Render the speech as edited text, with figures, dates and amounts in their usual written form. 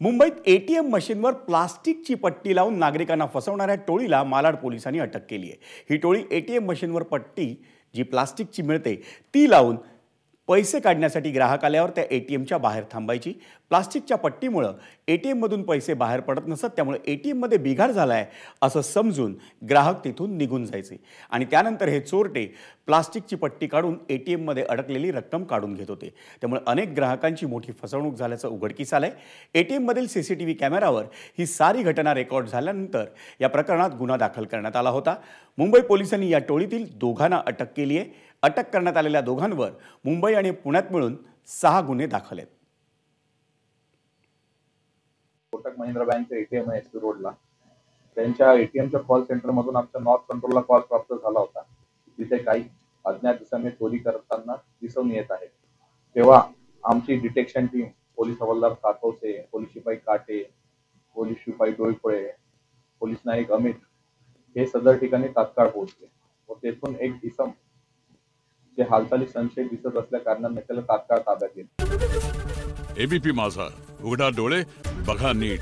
मुंबईत एटीएम मशीनवर प्लास्टिकची पट्टी लावून नागरिकांना फसवणाऱ्या टोळीला मालाड पोलिसांनी अटक केली आहे। ही टोळी एटीएम मशीनवर पट्टी जी प्लास्टिकची मिळते ती लावून पैसे काढण्यासाठी ग्राहक आल्यावर त्या एटीएमच्या बाहेर थांबायची। प्लास्टिकच्या पट्टीमुळे एटीएममधून पैसे बाहेर पडत नसत, त्यामुळे एटीएममध्ये बिघाड झालाय असं समजून ग्राहक तिथून निघून जायचे आणि त्यानंतर हे चोरटे प्लास्टिकची पट्टी काढून एटीएममध्ये अडकलेली रक्कम काढून घेत होते। त्यामुळे अनेक ग्राहकांची मोठी फसवणूक झाल्याचं उघडकीस आलंय। एटीएममधील सीसीटीव्ही कॅमेरावर ही सारी घटना रेकॉर्ड झाल्यानंतर या प्रकरणात गुन्हा दाखल करण्यात आला होता। मुंबई पोलिसांनी या टोळीतील दोघांना अटक केली आहे। अटक करण्यात आलेल्या दोघांवर मुंबई आणि पुण्यात मिळून 6 गुन्हे दाखल आहेत। कोटक महिंद्रा बँकचे एटीएम आहे एसपी रोडला, त्यांच्या एटीएमच्या कॉल सेंटर मधून आमच्या नॉर्थ कंट्रोलला कॉल प्राप्त झाला होता। तिथे काही अज्ञात इसमे चोरी करताना दिसून येत आहेत। तेव्हा आमची डिटेक्शन टीम पोलीस हवालदार सातवसे, पोलीस शिपाई काटे, पोलीस शिपाई डोईफळे, पोलीस नायक अमित हे सदर ठिकाणी तात्काळ पोहोचले व तेथून एक इसम जे हालचाली संशय दिसत असल्या कारणाने त्याला तात्काळ ताब्यात घेतले। एबीपी माझा, उघडा डोळे बघा नीट।